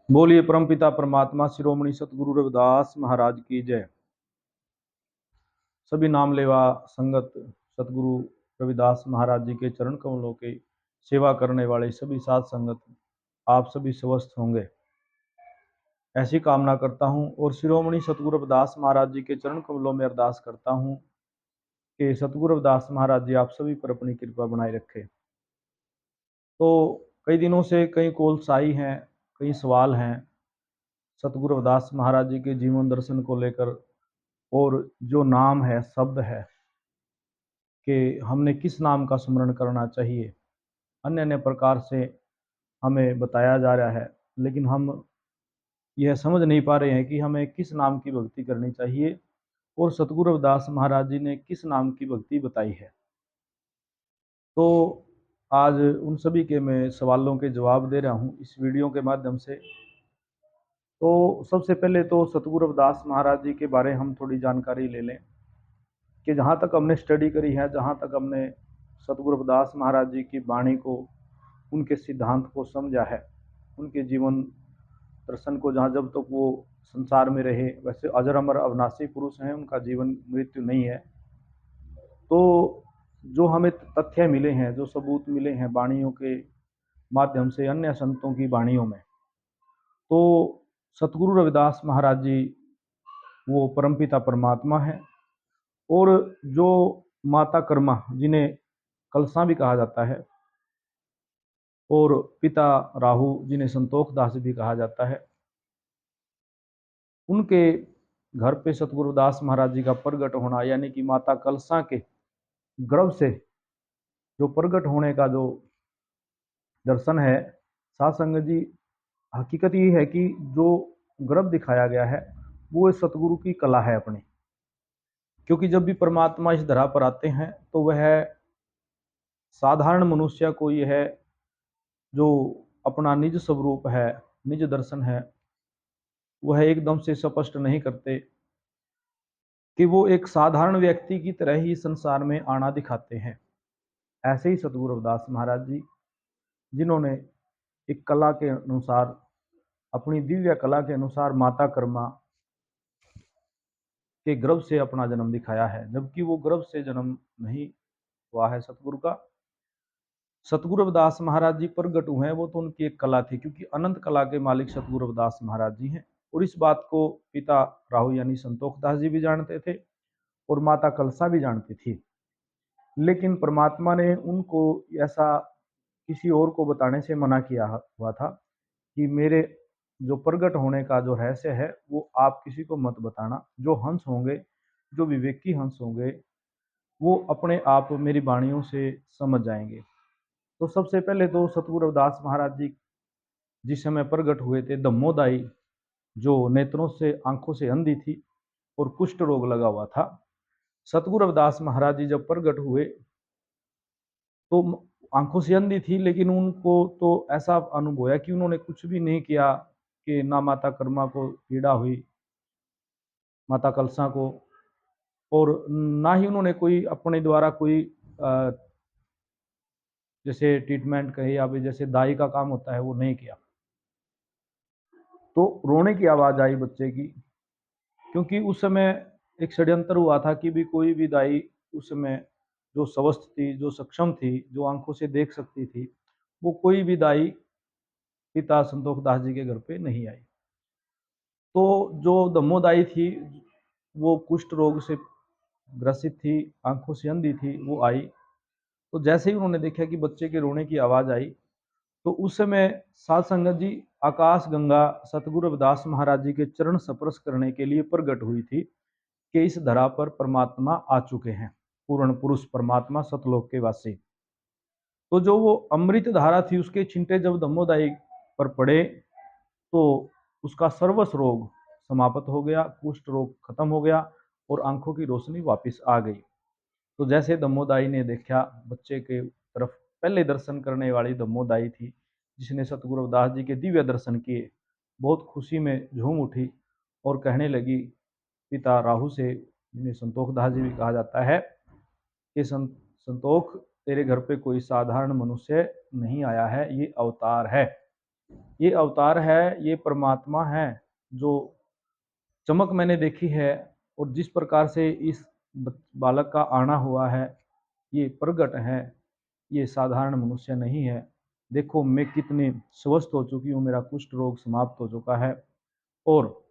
बोलिए परमपिता परमात्मा शिरोमणि सतगुरु रविदास महाराज की जय। सभी नाम लेवा संगत सतगुरु रविदास महाराज जी के चरण कमलों के सेवा करने वाले सभी साध संगत आप सभी स्वस्थ होंगे, ऐसी कामना करता हूं। और शिरोमणि सतगुरु रविदास महाराज जी के चरण कमलों में अरदास करता हूं कि सतगुरु रविदास महाराज जी आप सभी पर अपनी कृपा बनाए रखे। तो कई दिनों से कई कॉल्स आई हैं, कई सवाल हैं सतगुरु रविदास महाराज जी के जीवन दर्शन को लेकर, और जो नाम है, शब्द है कि हमने किस नाम का स्मरण करना चाहिए। अन्य अन्य प्रकार से हमें बताया जा रहा है, लेकिन हम यह समझ नहीं पा रहे हैं कि हमें किस नाम की भक्ति करनी चाहिए और सतगुरु रविदास महाराज जी ने किस नाम की भक्ति बताई है। तो आज उन सभी के मैं सवालों के जवाब दे रहा हूँ इस वीडियो के माध्यम से। तो सबसे पहले तो सतगुरु रविदास महाराज जी के बारे हम थोड़ी जानकारी ले लें कि जहाँ तक हमने स्टडी करी है, जहाँ तक हमने सतगुरु रविदास महाराज जी की वाणी को, उनके सिद्धांत को समझा है, उनके जीवन दर्शन को, जहाँ जब तक वो संसार में रहे, वैसे अजर अमर अविनाशी पुरुष हैं, उनका जीवन मृत्यु नहीं है। तो जो हमें तथ्य मिले हैं, जो सबूत मिले हैं वाणियों के माध्यम से, अन्य संतों की वाणियों में, तो सतगुरु रविदास महाराज जी वो परमपिता परमात्मा है। और जो माता कर्मा, जिन्हें कलसा भी कहा जाता है, और पिता राहु, जिन्हें संतोख दास भी कहा जाता है, उनके घर पे सतगुरुदास महाराज जी का प्रगट होना, यानी कि माता कलसा के गर्भ से जो प्रगट होने का जो दर्शन है, साध संगत जी, हकीकत ये है कि जो गर्भ दिखाया गया है वो सतगुरु की कला है अपनी। क्योंकि जब भी परमात्मा इस धरा पर आते हैं तो वह साधारण मनुष्य को यह जो अपना निज स्वरूप है, निज दर्शन है, वह एकदम से स्पष्ट नहीं करते कि वो एक साधारण व्यक्ति की तरह ही संसार में आना दिखाते हैं। ऐसे ही सतगुरु रविदास महाराज जी, जिन्होंने एक कला के अनुसार, अपनी दिव्य कला के अनुसार माता कर्मा के गर्भ से अपना जन्म दिखाया है, जबकि वो गर्भ से जन्म नहीं हुआ है सतगुरु का। सतगुरु रविदास महाराज जी प्रगट हुए हैं, वो तो उनकी एक कला थी, क्योंकि अनंत कला के मालिक सतगुरु रविदास महाराज जी हैं। और इस बात को पिता राहु यानी संतोख दास जी भी जानते थे और माता कलसा भी जानती थी। लेकिन परमात्मा ने उनको ऐसा किसी और को बताने से मना किया हुआ था कि मेरे जो प्रगट होने का जो रहस्य है वो आप किसी को मत बताना। जो हंस होंगे, जो विवेकी हंस होंगे, वो अपने आप मेरी वाणियों से समझ जाएंगे। तो सबसे पहले तो सतगुरु रविदास महाराज जी जिस समय प्रगट हुए थे, दम्मोदाई जो नेत्रों से, आंखों से अंधी थी और कुष्ठ रोग लगा हुआ था, सतगुरु रविदास महाराज जी जब प्रगट हुए तो आंखों से अंधी थी, लेकिन उनको तो ऐसा अनुभव होया कि उन्होंने कुछ भी नहीं किया, कि ना माता कर्मा को पीड़ा हुई, माता कलसा को, और ना ही उन्होंने कोई अपने द्वारा कोई जैसे ट्रीटमेंट कहे या भी जैसे दाई का काम होता है वो नहीं किया। तो रोने की आवाज आई बच्चे की, क्योंकि उस समय एक षड्यंत्र हुआ था कि भी कोई भी दाई उस समय जो स्वस्थ थी, जो सक्षम थी, जो आंखों से देख सकती थी, वो कोई भी दाई पिता संतोख दास जी के घर पे नहीं आई। तो जो दम्मोदाई थी, वो कुष्ठ रोग से ग्रसित थी, आंखों से अंधी थी, वो आई। तो जैसे ही उन्होंने देखा कि बच्चे के रोने की आवाज आई, तो उस समय साध संगत जी, आकाश गंगा सतगुरु रविदास महाराज जी के चरण स्पर्श करने के लिए प्रकट हुई थी कि इस धरा पर परमात्मा आ चुके हैं, पूर्ण पुरुष परमात्मा सतलोक के वासी। तो जो वो अमृत धारा थी, उसके छिंटे जब दम्मोदाई पर पड़े तो उसका सर्वस रोग समाप्त हो गया, कुष्ठ रोग खत्म हो गया और आंखों की रोशनी वापस आ गई। तो जैसे दम्मोदाई ने देखा, बच्चे के तरफ पहले दर्शन करने वाली दम्मोदाई थी, जिसने सतगुरु रविदास जी के दिव्य दर्शन किए, बहुत खुशी में झूम उठी और कहने लगी पिता राहु से, जिन्हें संतोख दास जी भी कहा जाता है, कि संतोख, तेरे घर पे कोई साधारण मनुष्य नहीं आया है, ये अवतार है। ये अवतार है, ये परमात्मा है। जो चमक मैंने देखी है और जिस प्रकार से इस बालक का आना हुआ है, ये प्रगट है, ये साधारण मनुष्य नहीं है। देखो मैं कितने स्वस्थ हो चुकी हूँ, मेरा कुष्ठ रोग समाप्त हो चुका है और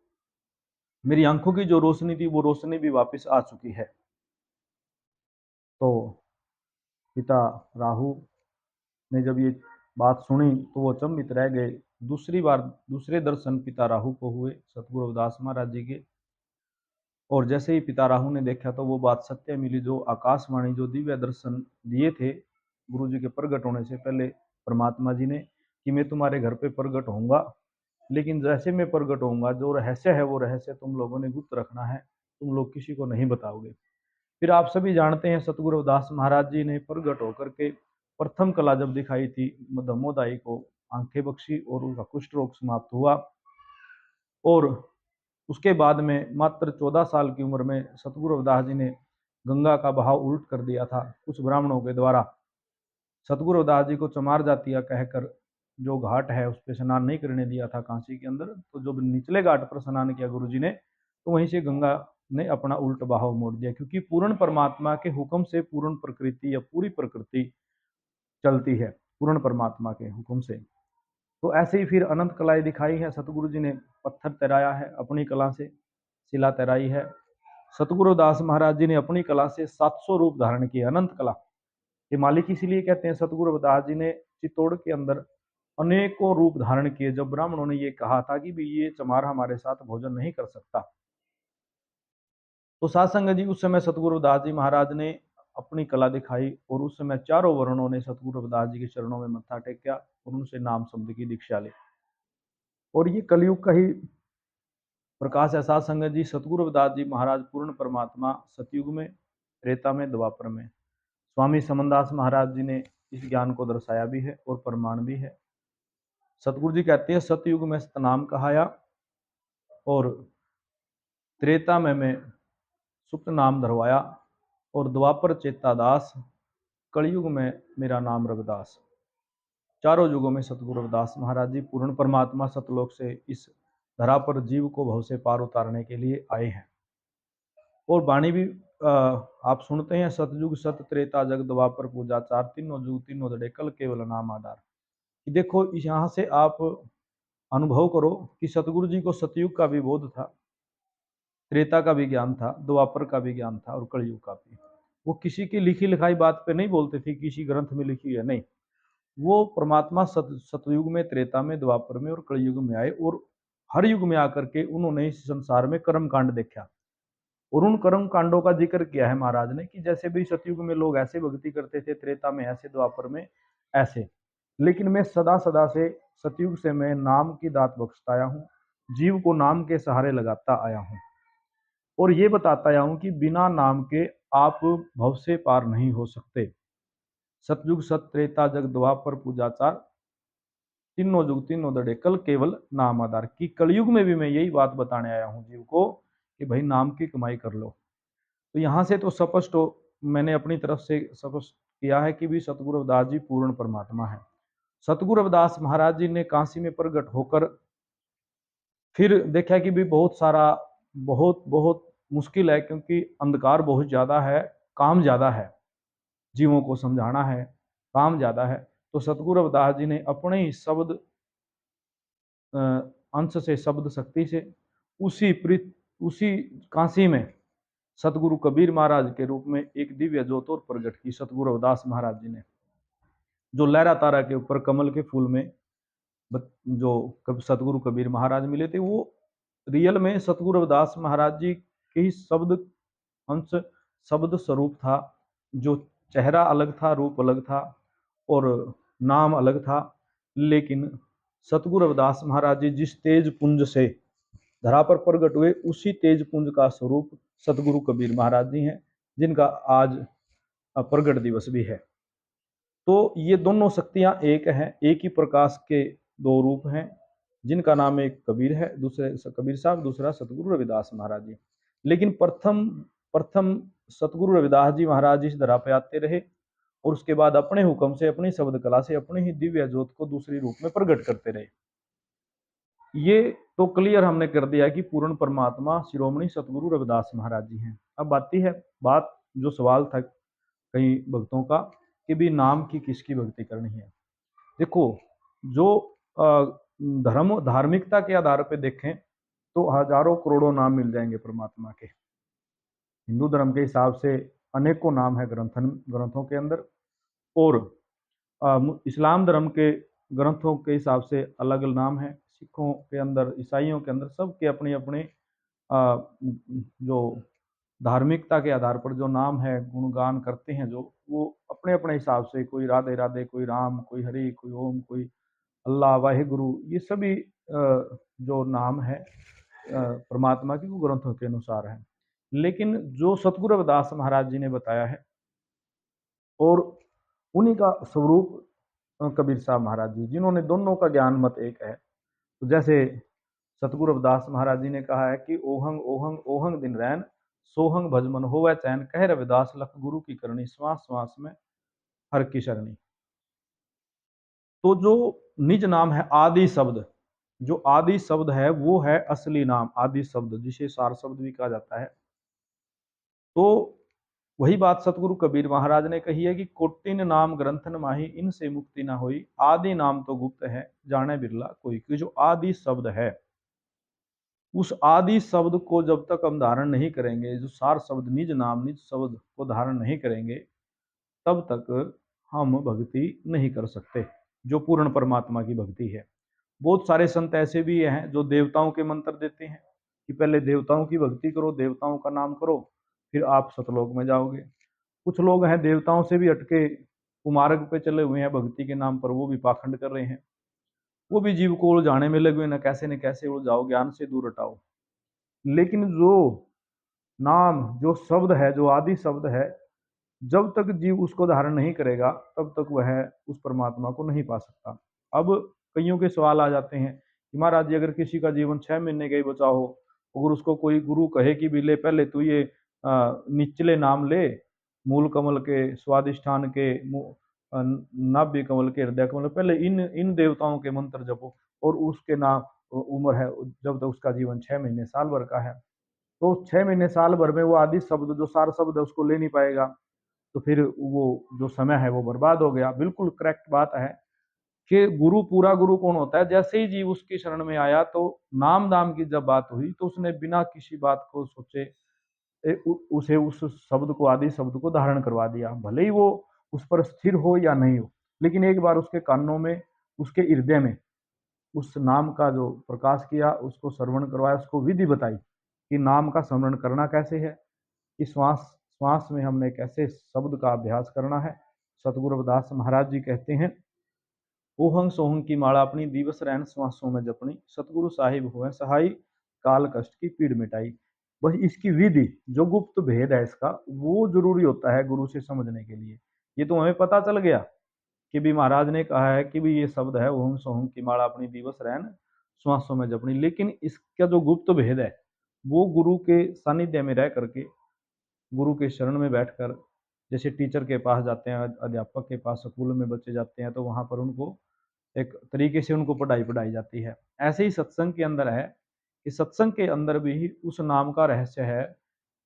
मेरी आंखों की जो रोशनी थी वो रोशनी भी वापस आ चुकी है। तो पिता राहु ने जब ये बात सुनी तो वो अचंभित रह गए। दूसरी बार दूसरे दर्शन पिता राहु को हुए सतगुरु रविदास महाराज जी के, और जैसे ही पिता राहु ने देखा तो वो बात सत्य मिली, जो आकाशवाणी, जो दिव्य दर्शन दिए थे गुरु जी के प्रकट होने से पहले परमात्मा जी ने, कि मैं तुम्हारे घर पे प्रकट होऊंगा, लेकिन जैसे मैं प्रकट होऊंगा जो रहस्य है वो रहस्य तुम लोगों ने गुप्त रखना है, तुम लोग किसी को नहीं बताओगे। फिर आप सभी जानते हैं सतगुरु रविदास महाराज जी ने प्रकट होकर के प्रथम कला जब दिखाई थी धम्मोदाई को, आंखें बख्शी और उनका कुष्ठ रोग समाप्त हुआ। और उसके बाद में मात्र 14 साल की उम्र में सतगुरु रविदास जी ने गंगा का बहाव उल्ट कर दिया था कुछ ब्राह्मणों के द्वारा। सतगुरु रविदास जी को चमार जातिया कहकर जो घाट है उस पर स्नान नहीं करने दिया था काशी के अंदर, तो जब निचले घाट पर स्नान किया गुरु जी ने, तो वहीं से गंगा ने अपना उल्ट बहाव मोड़ दिया, क्योंकि पूर्ण परमात्मा के हुक्म से पूर्ण प्रकृति या पूरी प्रकृति चलती है, पूर्ण परमात्मा के हुक्म से। तो ऐसे ही फिर अनंत कलाएं दिखाई है सतगुरु जी ने। पत्थर तैराया है अपनी कला से, शिला तैराई है। सतगुरु दास महाराज जी ने अपनी कला से 700 रूप धारण किए, अनंत कला के मालिक इसीलिए कहते हैं। सतगुरु दास जी ने चित्तौड़ के अंदर अनेकों रूप धारण किए। जब ब्राह्मणों ने ये कहा था कि भी ये चमार हमारे साथ भोजन नहीं कर सकता, तो सात संगत जी उस समय सतगुरु दास जी महाराज ने अपनी कला दिखाई, और उस समय चारों वर्णों ने सतगुरु रविदास जी के चरणों में मत्था टेका और उनसे नाम शब्द की दीक्षा ली। और ये कलयुग का ही प्रकाश है सात संगत जी। सतगुरु रविदास जी महाराज पूर्ण परमात्मा सतयुग में, त्रेता में, द्वापर में। स्वामी समनदास महाराज जी ने इस ज्ञान को दर्शाया भी है और प्रमाण भी है। सतगुरु जी कहते हैं सतयुग में सतनाम कहाया और त्रेता में मैं सुप्त नाम धरवाया और द्वापर चेता दास, कलयुग में मेरा नाम रविदास। चारों युगों में सतगुरु रविदास महाराज जी पूर्ण परमात्मा सतलोक से इस धरा पर जीव को भव से पार उतारने के लिए आए हैं। और वाणी भी आप सुनते हैं, सतयुग सत त्रेता जग द्वापर पूजा चार, तीनों युग तीनों दड़े कल केवल नाम आधार। देखो यहाँ से आप अनुभव करो कि सतगुरु जी को सतयुग का भी बोध था, त्रेता का भी ज्ञान था, द्वापर का भी ज्ञान था और कलयुग का भी। वो किसी की लिखी लिखाई बात पे नहीं बोलते थे, किसी ग्रंथ में लिखी है नहीं। वो परमात्मा सतयुग में, त्रेता में, द्वापर में और कलयुग में आए, और हर युग में आकर के उन्होंने इस संसार में कर्म कांड देखा और उन कर्म कांडों का जिक्र किया है महाराज ने, कि जैसे भी सतयुग में लोग ऐसे भक्ति करते थे, त्रेता में ऐसे, द्वापर में ऐसे, लेकिन मैं सदा सदा से सतयुग से मैं नाम की दात बख्शता आया हूँ, जीव को नाम के सहारे लगाता आया हूँ और ये बताता आया हूँ कि बिना नाम के आप भव से पार नहीं हो सकते। सतयुग सत त्रेता जग द्वापर पूजा चार, तीनों युग तीनों दड़े कल केवल नाम आधार। की कलयुग में भी मैं यही बात बताने आया हूँ जीव को कि भाई नाम की कमाई कर लो। तो यहाँ से तो स्पष्ट हो, मैंने अपनी तरफ से स्पष्ट किया है कि भी सतगुरु रविदास जी पूर्ण परमात्मा है। सतगुरु रविदास महाराज जी ने काशी में प्रकट होकर फिर देखा कि भी बहुत सारा, बहुत बहुत मुश्किल है, क्योंकि अंधकार बहुत ज्यादा है, काम ज्यादा है, जीवों को समझाना है, काम ज्यादा है। तो सतगुरु रविदास जी ने अपने ही शब्द अंश से, शब्द शक्ति से, उसी काशी में सतगुरु कबीर महाराज के रूप में एक दिव्य ज्योत और प्रकट की सतगुरु रविदास महाराज जी ने, जो लहरा तारा के ऊपर कमल के फूल में जो सतगुरु कबीर महाराज मिले थे, वो रियल में सतगुरु रविदास महाराज जी के ही शब्द अंश, शब्द स्वरूप था। जो चेहरा अलग था, रूप अलग था और नाम अलग था, लेकिन सतगुरु रविदास महाराज जी जिस तेज पुंज से धरा पर प्रकट हुए, उसी तेज पुंज का स्वरूप सतगुरु कबीर महाराज जी हैं, जिनका आज प्रगट दिवस भी है। तो ये दोनों शक्तियां एक हैं, एक ही प्रकाश के दो रूप हैं, जिनका नाम एक कबीर है, दूसरे कबीर साहब, दूसरा सतगुरु रविदास महाराज जी। लेकिन प्रथम प्रथम सतगुरु रविदास जी महाराज इस धरा पे आते रहे और उसके बाद अपने हुक्म से, अपनी शब्द कला से, अपनी ही दिव्य ज्योत को दूसरी रूप में प्रकट करते रहे। ये तो क्लियर हमने कर दिया कि पूर्ण परमात्मा शिरोमणि सतगुरु रविदास महाराज जी हैं। अब आती है बात, जो सवाल था कई भक्तों का कि भी नाम की किसकी भक्ति करनी है। देखो, जो धर्म धार्मिकता के आधार पे देखें तो हजारों करोड़ों नाम मिल जाएंगे परमात्मा के। हिंदू धर्म के हिसाब से अनेकों नाम है ग्रंथों के अंदर, और इस्लाम धर्म के ग्रंथों के हिसाब से अलग अलग नाम है। सिखों के अंदर, ईसाइयों के अंदर, सबके अपने अपने जो धार्मिकता के आधार पर जो नाम है गुणगान करते हैं, जो वो अपने अपने हिसाब से, कोई राधे राधे, कोई राम, कोई हरि, कोई ओम, कोई अल्लाह, वाहे गुरु, ये सभी जो नाम है परमात्मा की, वो ग्रंथों के अनुसार है। लेकिन जो सतगुरु रविदास महाराज जी ने बताया है, और उन्हीं का स्वरूप कबीर साहब महाराज जी, जिन्होंने दोनों का ज्ञान मत एक है। तो जैसे सतगुरु रविदास महाराज जी ने कहा है कि ओहंग ओहंग ओहंग दिन रैन, सोहंग भजमन होवै चैन, कह रविदास लख गुरु की करनी, श्वास श्वास में हर की शरणी। तो जो निज नाम है, आदि शब्द, जो आदि शब्द है वो है असली नाम, आदि शब्द जिसे सार शब्द भी कहा जाता है। तो वही बात सतगुरु कबीर महाराज ने कही है कि कोटिन नाम ग्रंथन माही, इनसे मुक्ति ना हुई, आदि नाम तो गुप्त है, जाने बिरला कोई। कि जो आदि शब्द है, उस आदि शब्द को जब तक हम धारण नहीं करेंगे, जो सार शब्द निज नाम निज शब्द को धारण नहीं करेंगे, तब तक हम भक्ति नहीं कर सकते, जो पूर्ण परमात्मा की भक्ति है। बहुत सारे संत ऐसे भी हैं जो देवताओं के मंत्र देते हैं कि पहले देवताओं की भक्ति करो, देवताओं का नाम करो, फिर आप सतलोक में जाओगे। कुछ लोग हैं देवताओं से भी हटके कुमार्ग पे चले हुए हैं भक्ति के नाम पर, वो भी पाखंड कर रहे हैं। वो भी जीव को उलझाने में लगे हुए, न कैसे उलझाओ, ज्ञान से दूर हटाओ। लेकिन जो नाम, जो शब्द है, जो आदि शब्द है, जब तक जीव उसको धारण नहीं करेगा, तब तक वह उस परमात्मा को नहीं पा सकता। अब कईयों के सवाल आ जाते हैं कि महाराज जी, अगर किसी का जीवन 6 महीने का ही बचा हो, अगर उसको कोई गुरु कहे कि भी ले पहले तू ये निचले नाम ले, मूल कमल के, स्वादिष्ठान के, नाभि कमल के, हृदय कमल, पहले इन इन देवताओं के मंत्र जपो, और उसके नाम उम्र है जब तक उसका जीवन 6 महीने साल भर का है, तो 6 महीने साल भर में वो आदि शब्द, जो सार शब्द है, उसको ले नहीं पाएगा। तो फिर वो जो समय है वो बर्बाद हो गया। बिल्कुल करेक्ट बात है कि गुरु, पूरा गुरु कौन होता है? जैसे ही जीव उसकी शरण में आया, तो नाम दाम की जब बात हुई, तो उसने बिना किसी बात को सोचे उसे उस शब्द को, आदि शब्द को धारण करवा दिया। भले ही वो उस पर स्थिर हो या नहीं हो, लेकिन एक बार उसके कानों में, उसके हृदय में उस नाम का जो प्रकाश किया, उसको श्रवण करवाया, उसको विधि बताई कि नाम का स्मरण करना कैसे है, कि श्वास श्वास में हमने कैसे शब्द का अभ्यास करना है। सतगुरु रविदास महाराज जी कहते हैं, ओहंग सोहंग की माला अपनी, दिवस रैन श्वासों में जपनी, सतगुरु साहिब हुए सहाई, काल कष्ट की पीड़ मिटाई। बस इसकी विधि, जो गुप्त भेद है इसका, वो जरूरी होता है गुरु से समझने के लिए। ये तो हमें पता चल गया कि भी महाराज ने कहा है कि भी ये शब्द है, ओहंग सोहंग की माला अपनी, दिवस रैन श्वासों में जपनी, लेकिन इसका जो गुप्त भेद है, वो गुरु के सानिध्य में रह करके, गुरु के शरण में बैठकर, जैसे टीचर के पास जाते हैं, अध्यापक के पास स्कूल में बच्चे जाते हैं, तो वहां पर उनको एक तरीके से उनको पढ़ाई पढ़ाई जाती है। ऐसे ही सत्संग के अंदर है कि सत्संग के अंदर भी उस नाम का रहस्य है,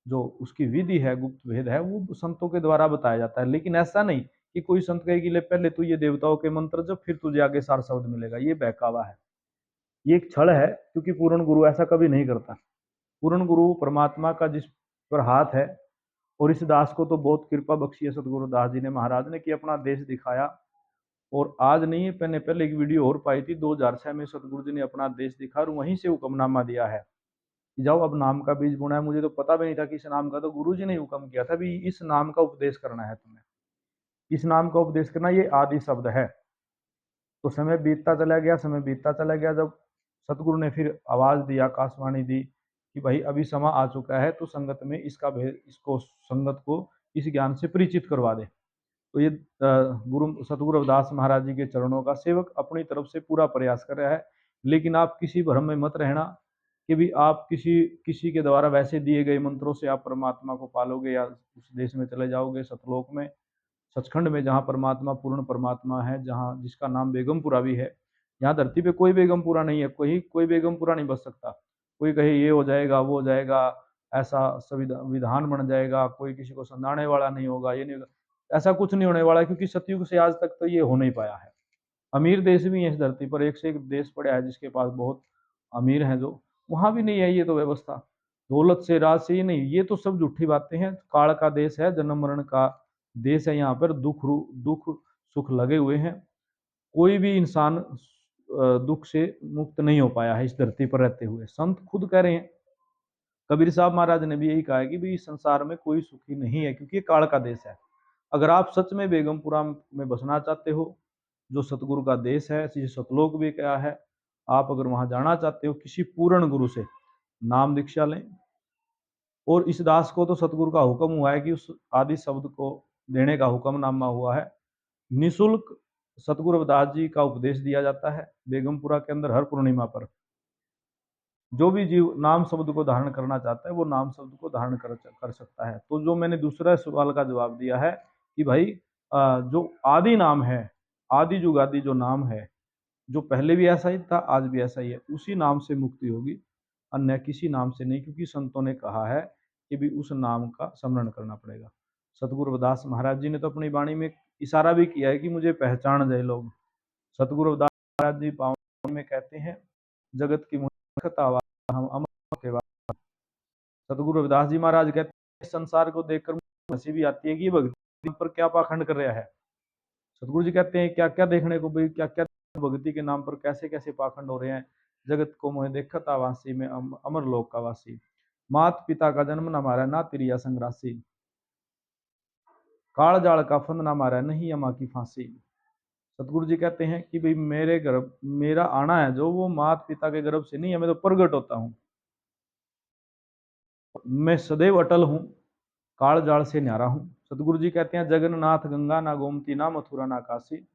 जो उसकी विधि है, गुप्त भेद है, वो संतों के द्वारा बताया जाता है। लेकिन ऐसा नहीं कि कोई संत कहे कि ले पहले तू ये देवताओं के मंत्र जब, फिर तुझे आगे सार शब्द मिलेगा। ये बहकावा है, ये एक छल है, क्योंकि पूर्ण गुरु ऐसा कभी नहीं करता। पूर्ण गुरु परमात्मा का जिस पर हाथ है, और इस दास को तो बहुत कृपा बख्शी है सतगुरु दास जी ने, महाराज ने, कि अपना देश दिखाया। और आज नहीं है, पहले पहले एक वीडियो और पाई थी 2006 में, सतगुरु जी ने अपना देश दिखा और वहीं से हुक्मनामा दिया है कि जाओ अब नाम का बीज बुना है। मुझे तो पता भी नहीं था कि इस नाम का, तो गुरु जी ने हुक्म किया था भी इस नाम का उपदेश करना है तुम्हें, इस नाम का उपदेश करना, ये आदि शब्द है। तो समय बीतता चला गया, समय बीतता चला गया। जब सतगुरु ने फिर आवाज दी, आकाशवाणी दी कि भाई अभी समय आ चुका है, तो संगत में इसका भेद, इसको संगत को इस ज्ञान से परिचित करवा दे। तो ये गुरु सतगुरु रविदास महाराज जी के चरणों का सेवक अपनी तरफ से पूरा प्रयास कर रहा है। लेकिन आप किसी भ्रम में मत रहना कि भी आप किसी किसी के द्वारा वैसे दिए गए मंत्रों से आप परमात्मा को पालोगे या उस देश में चले जाओगे, सतलोक में, सचखंड में, जहाँ परमात्मा पूर्ण परमात्मा है, जहाँ जिसका नाम बेगमपुरा भी है। यहाँ धरती पे कोई बेगम पूरा नहीं है, कोई बेगम पूरा नहीं बच सकता। कोई कहे ये हो जाएगा, वो हो जाएगा, ऐसा विधान बन जाएगा, कोई किसी को समझाने वाला नहीं होगा, ये नहीं होगा। ऐसा कुछ नहीं होने वाला, क्योंकि सतयुग से आज तक तो ये हो नहीं पाया है। अमीर देश भी है इस धरती पर, एक से एक देश पड़ा है जिसके पास बहुत अमीर हैं जो, वहां भी नहीं है ये तो व्यवस्था। दौलत से, राज से, ये नहीं, ये तो सब झूठी बातें हैं। काल का देश है, जन्म मरण का देश है। यहाँ पर दुख सुख लगे हुए हैं। कोई भी इंसान दुख से मुक्त नहीं हो पाया है इस धरती पर रहते हुए। संत खुद कह रहे हैं, कबीर साहब महाराज ने भी यही कहा है कि भाई इस संसार में कोई सुखी नहीं है, क्योंकि ये काल का देश है। अगर आप सच में बेगमपुरा में बसना चाहते हो, जो सतगुरु का देश है, जिसे सतलोक भी कहा है, आप अगर वहां जाना चाहते हो, किसी पूर्ण गुरु से नाम दीक्षा लें। और इस दास को तो सतगुरु का हुक्म हुआ है कि उस आदि शब्द को देने का हुक्मनामा हुआ है। निशुल्क सतगुरु रविदास जी का उपदेश दिया जाता है बेगमपुरा के अंदर हर पूर्णिमा पर। जो भी जीव नाम शब्द को धारण करना चाहता है, वो नाम शब्द को धारण कर सकता है। तो जो मैंने दूसरा सवाल का जवाब दिया है कि भाई जो आदि नाम है, आदि जुगादि जो नाम है, जो पहले भी ऐसा ही था, आज भी ऐसा ही है, उसी नाम से मुक्ति होगी, अन्य किसी नाम से नहीं। क्योंकि संतों ने कहा है कि भी उस नाम का स्मरण करना पड़ेगा। सतगुरु रविदास महाराज जी ने तो अपनी वाणी में इशारा भी किया है कि मुझे पहचान जाए लोग। सतगुरु रविदास महाराज जी पावन में कहते हैं, जगत की मूर्खता हम अमर के बाद। सतगुरु रविदास जी महाराज कहते हैं, संसार को देखकर हंसी भी आती है कि भक्ति पर क्या पाखंड कर रहा है। सतगुरु जी कहते हैं, क्या क्या देखने को भाई, क्या क्या भक्ति के नाम पर कैसे कैसे पाखंड हो रहे हैं। जगत को मोह देखत आवासी में अमर लोक का वासी, मात पिता का जन्म न मारा ना तिरिया संग्रासी, काल जाल का फंद ना मारा नहीं अमा की फांसी। सतगुरु जी कहते हैं कि भाई मेरे गर्भ, मेरा आना है जो, वो मात पिता के गर्भ से नहीं है, मैं तो प्रगट होता हूँ। मैं सदैव अटल हूँ, काल जाल से न्यारा हूँ। सतगुरु जी कहते हैं, जगन्नाथ गंगा ना गोमती ना मथुरा ना काशी,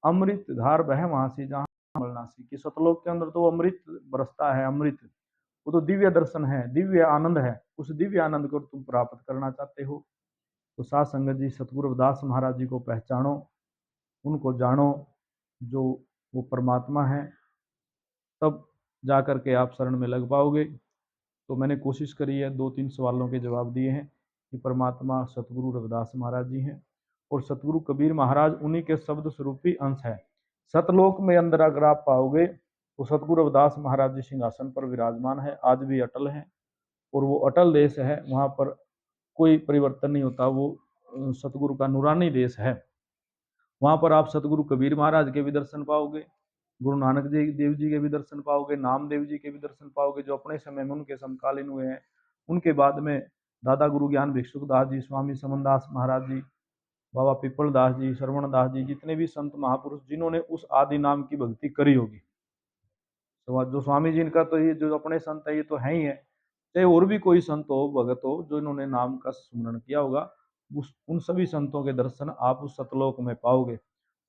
अमृत धार बह वहां से जहां मलनासी। कि सतलोक के अंदर तो अमृत बरसता है, अमृत, वो तो दिव्य दर्शन है, दिव्य आनंद है। उस दिव्य आनंद को तुम प्राप्त करना चाहते हो तो साथ संगत जी सतगुरु रविदास महाराज जी को पहचानो, उनको जानो, जो वो परमात्मा है, तब जा करके आप शरण में लग पाओगे। तो मैंने कोशिश करी है, 2-3 सवालों के जवाब दिए हैं कि परमात्मा सतगुरु रविदास महाराज जी हैं और सतगुरु कबीर महाराज उन्हीं के शब्द स्वरूपी अंश है। सतलोक में अंदर अगर आप पाओगे तो सतगुरु रविदास महाराज जी सिंहासन पर विराजमान है, आज भी अटल हैं। और वो अटल देश है, वहाँ पर कोई परिवर्तन नहीं होता, वो सतगुरु का नूरानी देश है। वहाँ पर आप सतगुरु कबीर महाराज के भी दर्शन पाओगे, गुरु नानक देव जी के भी दर्शन पाओगे, नामदेव जी के भी दर्शन पाओगे, जो अपने समय में उनके समकालीन हुए हैं। उनके बाद में दादा गुरु ज्ञान भिक्षुक दास जी, स्वामी समनदास महाराज जी, बाबा पिपल दास जी, श्रवण दास जी, जितने भी संत महापुरुष जिन्होंने उस आदि नाम की भक्ति करी होगी। तो जो स्वामी जी इनका तो ये जो अपने संत है, ये तो है ही है। चाहे और भी कोई संत हो, भगत हो, जो इन्होंने नाम का स्मरण किया होगा, उन सभी संतों के दर्शन आप उस सतलोक में पाओगे।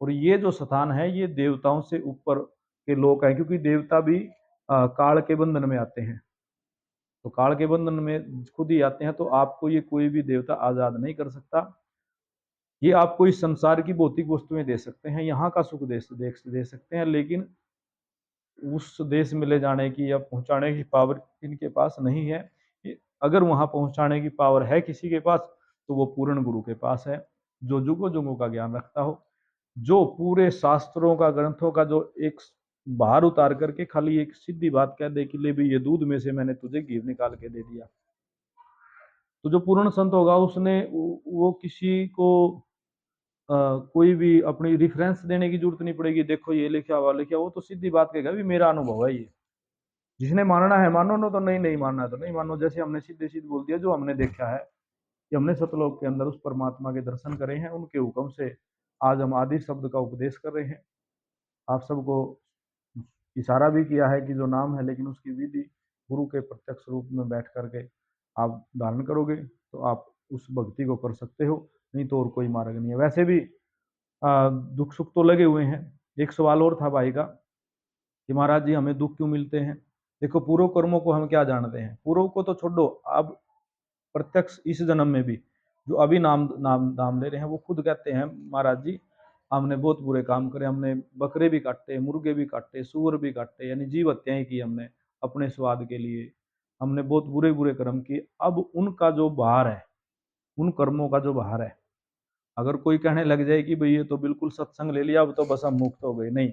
और ये जो स्थान है, ये देवताओं से ऊपर के लोक है, क्योंकि देवता भी काल के बंधन में आते हैं। तो काल के बंधन में खुद ही आते हैं, तो आपको ये कोई भी देवता आजाद नहीं कर सकता। ये आपको इस संसार की भौतिक वस्तुएं दे सकते हैं, यहाँ का सुख दे सकते हैं, लेकिन उस देश में ले जाने की या पहुंचाने की पावर इनके पास नहीं है। अगर वहां पहुंचाने की पावर है किसी के पास, तो वो पूर्ण गुरु के पास है, जो जुगों जुगों का ज्ञान रखता हो, जो पूरे शास्त्रों का, ग्रंथों का जो एक बाहर उतार करके खाली एक सीधी बात कह दे कि ले भी ये दूध में से मैंने तुझे घी निकाल के दे दिया। तो जो पूर्ण संत होगा, उसने वो किसी को कोई भी अपनी रिफरेंस देने की जरूरत नहीं पड़ेगी, देखो ये लिखा हुआ लिखा, वो तो सीधी बात कहेगा भी मेरा अनुभव है ये। जिसने मानना है मानो, ना तो नहीं, नहीं मानना है तो नहीं मानो। जैसे हमने सीधे सीधे बोल दिया, जो हमने देखा है कि हमने सतलोक के अंदर उस परमात्मा के दर्शन करे हैं, उनके हुक्म से आज हम आदि शब्द का उपदेश कर रहे हैं। आप सबको इशारा भी किया है कि जो नाम है, लेकिन उसकी विधि गुरु के प्रत्यक्ष रूप में बैठ करके आप धारण करोगे तो आप उस भक्ति को कर सकते हो, नहीं तो और कोई मार्ग नहीं है। वैसे भी दुख सुख तो लगे हुए हैं। एक सवाल और था भाई का कि महाराज जी हमें दुख क्यों मिलते हैं। देखो, पूर्व कर्मों को हम क्या जानते हैं, पूर्व को तो छोड़ो, अब प्रत्यक्ष इस जन्म में भी जो अभी नाम नाम नाम ले रहे हैं, वो खुद कहते हैं महाराज जी हमने बहुत बुरे काम करे, हमने बकरे भी काटे, मुर्गे भी काटे, सूअर भी काटे, यानी जीव हत्याएं की हमने अपने स्वाद के लिए। हमने बहुत बुरे बुरे कर्म किए। अब उनका जो भार है, उन कर्मों का जो भार है, अगर कोई कहने लग जाए कि भाई ये तो बिल्कुल सत्संग ले लिया, अब तो बस हम मुक्त हो गए, नहीं।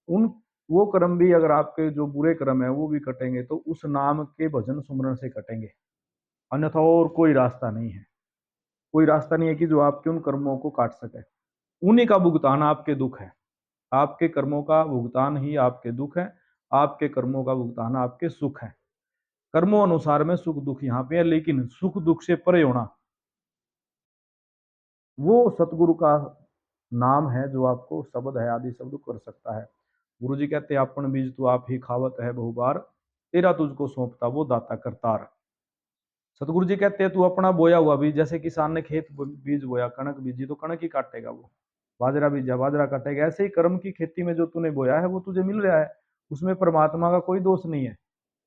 उन वो कर्म भी, अगर आपके जो बुरे कर्म है वो भी कटेंगे तो उस नाम के भजन सुमरण से कटेंगे, अन्यथा और कोई रास्ता नहीं है। कोई रास्ता नहीं है कि जो आपके उन कर्मों को काट सके। उन्हीं का भुगतान आपके दुख है। आपके कर्मों का भुगतान ही आपके दुख है, आपके कर्मों का भुगतान आपके सुख है। कर्मों अनुसार में सुख दुख यहाँ पे है, लेकिन सुख दुख से परे होना वो सतगुरु का नाम है, जो आपको शब्द है आदि शब्द कर सकता है। गुरु जी कहते हैं, अपन बीज तू आप ही खावत है बहुबार, तेरा तुझको सौंपता वो दाता करतार। सतगुरु जी कहते हैं, तू अपना बोया हुआ बीज, जैसे किसान ने खेत बीज बोया, कणक बीजी तो कणक ही काटेगा वो। बाजरा बीजा बाजरा काटेगा। ऐसे ही कर्म की खेती में जो तूने बोया है वो तुझे मिल रहा है। उसमें परमात्मा का कोई दोष नहीं है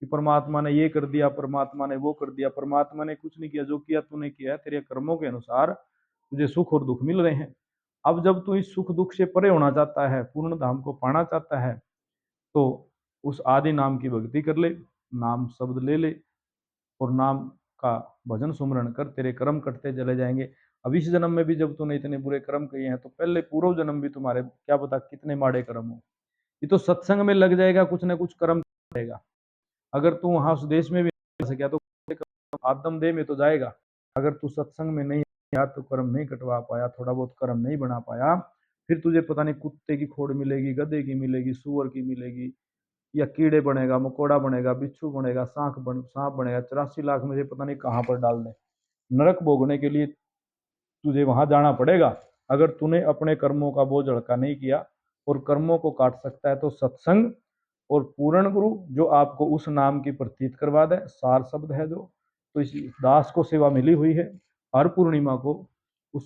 कि परमात्मा ने ये कर दिया, परमात्मा ने वो कर दिया। परमात्मा ने कुछ नहीं किया, जो किया तूने किया है। तेरे कर्मों के अनुसार तुझे सुख और दुख मिल रहे हैं। अब जब तू इस सुख दुख से परे होना चाहता है, पूर्ण धाम को पाना चाहता है, तो उस आदि नाम की भक्ति कर ले, नाम शब्द ले ले और नाम का भजन सुमरण कर, तेरे कर्म कटते चले जाएंगे। अब इस जन्म में भी जब तूने इतने बुरे कर्म किए हैं, तो पहले पूर्व जन्म भी तुम्हारे क्या पता कितने माड़े कर्म हो। ये तो सत्संग में लग जाएगा, कुछ ना कुछ कर्म करेगा। अगर तू वहां उस देश में भी नहीं सका तो आदम देह में तो जाएगा। अगर तू सत्संग में नहीं आया, तो कर्म नहीं कटवा पाया, थोड़ा बहुत कर्म नहीं बना पाया, फिर तुझे पता नहीं कुत्ते की खोड़ मिलेगी, गधे की मिलेगी, सुअर की मिलेगी, या कीड़े बनेगा, मकोड़ा बनेगा, बिच्छू बनेगा, सांप बनेगा। 84 लाख मुझे पता नहीं कहाँ पर डाल दे। नरक भोगने के लिए तुझे वहां जाना पड़ेगा, अगर तूने अपने कर्मों का बोझ हल्का नहीं किया। और कर्मों को काट सकता है तो सत्संग और पूर्ण गुरु, जो आपको उस नाम की प्रतीत करवा दे, सार शब्द है जो। तो इस दास को सेवा मिली हुई है। हर पूर्णिमा को